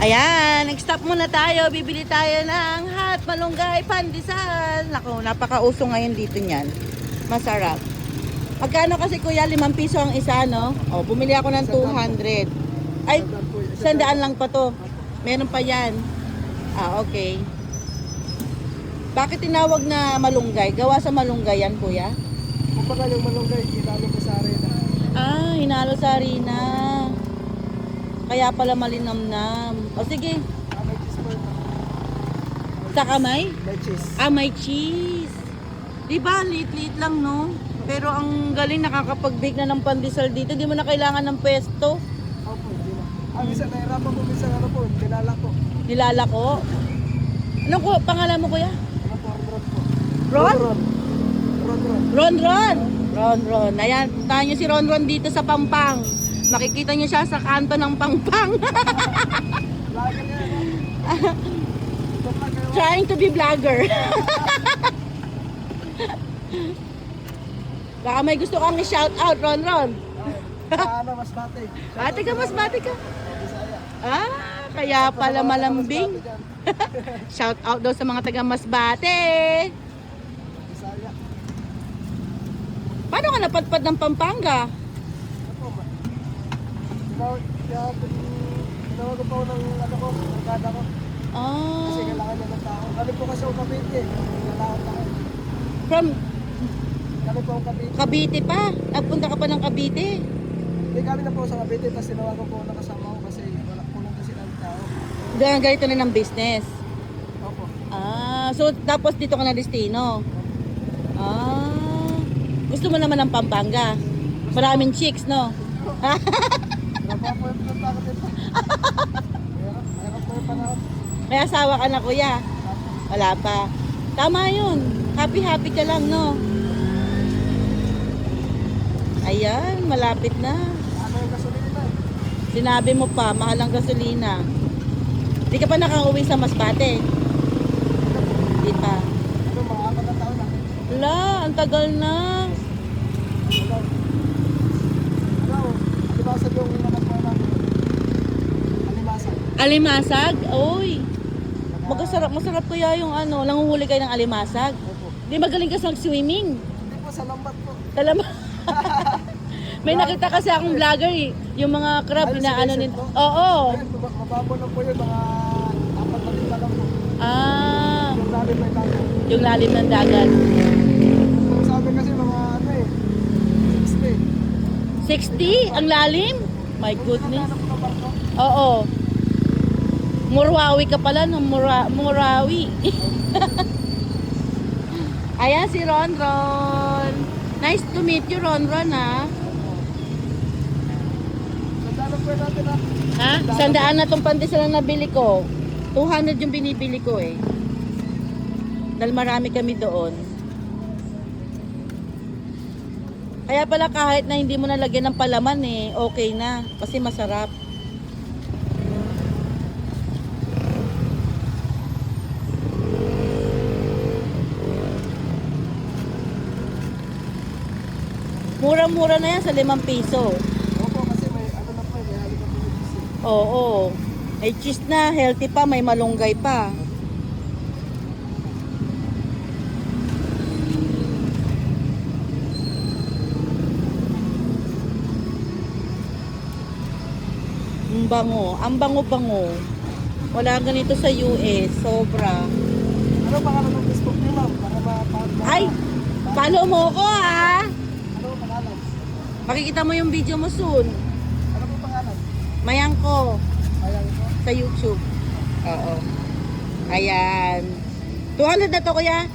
Ayan, nag-stop muna tayo. Bibili tayo ng hot malunggay pandesal. Naku, napakauso ngayon dito niyan. Masarap. Magkano kasi kuya? 5 piso ang isa, no? O, bumili ako ng 200. Ay, 100 lang pa to. Meron pa yan. Ah, okay. Bakit tinawag na malunggay? Gawa sa malunggay yan, kuya? Kumbaga yung malunggay, hinalo ko sa arena. Ah, hinalo sa harina. Kaya pala malinamnam. O sige, May cheese po. sa kamay? May cheese. Ah, may cheese. Diba, liit-liit lang, no? Pero ang galing, nakakapag-bake na ng pandesal dito. Hindi mo na kailangan ng pwesto. Opo, hindi na. Minsan nahirapan po, minsan ano po, kilala ko. Nilala ko. Ano ko, pangalan mo kuya? Ano po, Ron po. Ron? Ron. Ron Ron. Ron Ron. Ayan, puntahan nyo si Ron Ron dito sa Pampang. Makikita nyo siya sa kanto ng Pampang. Lagi niya, no? Trying to be vlogger. Baka may gusto kang i-shout out, Ron Ron. Ano, mas bate. Ate ka, mas bati ka. Bisaya. Ah, kaya pala malambing. Shout out daw sa mga taga Masbate. Bisaya. Paano ka napadpad ng Pampanga? Ano po ba? Tinawag ko po ng ano ko, barkada ko. Kasi Ah, kailangan niya ng tao. Kami po kasi ang Cavite. Kailangan tayo. from Kami po ang Cavite. Cavite pa. Nagpunta ka pa ng Cavite. Hindi kami na po sa Cavite, tapos tinawag ko po na kasama ko kasi wala po lang kasi ng tao. Doon ganito na ng business. Opo. Ah, so tapos dito ka na destino. Ah, gusto mo naman ng Pampanga. Maraming chicks, no? Wala po yung pinunta ko dito. Mayroon po yung panahon. May asawa ka na kuya. Wala pa. Tama yun. Happy-happy ka lang, no? Ayan, malapit na. Ano yung gasolina eh? Sinabi mo pa, mahal ang gasolina. Di ka pa nakauwi sa Masbate? Di pa. Ano, mga 4 na taon na. Wala, ang tagal na. Ano? Ano? Alimasag yung anak mo namin. Alimasag. Alimasag? Uy. Masarap kuya yung ano, nanguhuli kayo ng alimasag. Opo. Di magaling ka sa swimming. Hindi po, sa lambat po. Alam mo? May nakita kasi akong vlogger eh. Yung mga crab Ay, na ano sinisip nito. mo? Oo. Ayun, mababo lang po yun, mga 4 na lima lang po. Ah, Yung lalim may dagat. yung lalim ng dagat. Sabi kasi mga ano eh, 60. 60? Ang lalim? My goodness. Ano po na barko? Oo. Murawi ka pala ng Murawi. Ayan si Ron Ron. Nice to meet you, Ron Ron, ha? Nagdalo po natin ah. Ha? 100 na tong pandesal na nabili ko. 200 yung binibili ko eh. Dahil marami kami doon. Kaya pala kahit na hindi mo nalagyan ng palaman eh, okay na. Kasi masarap. Mura-mura na yan sa 5 piso. Opo, kasi may ano na po, may halik po yung cheese eh. Oo. May cheese na, healthy pa, may malunggay pa. Ang bango. Ang bango-bango. Wala ganito sa US. Sobra. Ano pangalan ng Facebook niyo ma'am? Para Ay! Follow mo ko ha! Ano pangalan? Makikita mo yung video mo soon. Ano po pangalan? Mayang ko Ayan po. sa YouTube. Oo. Ayan. 200 na to kuya?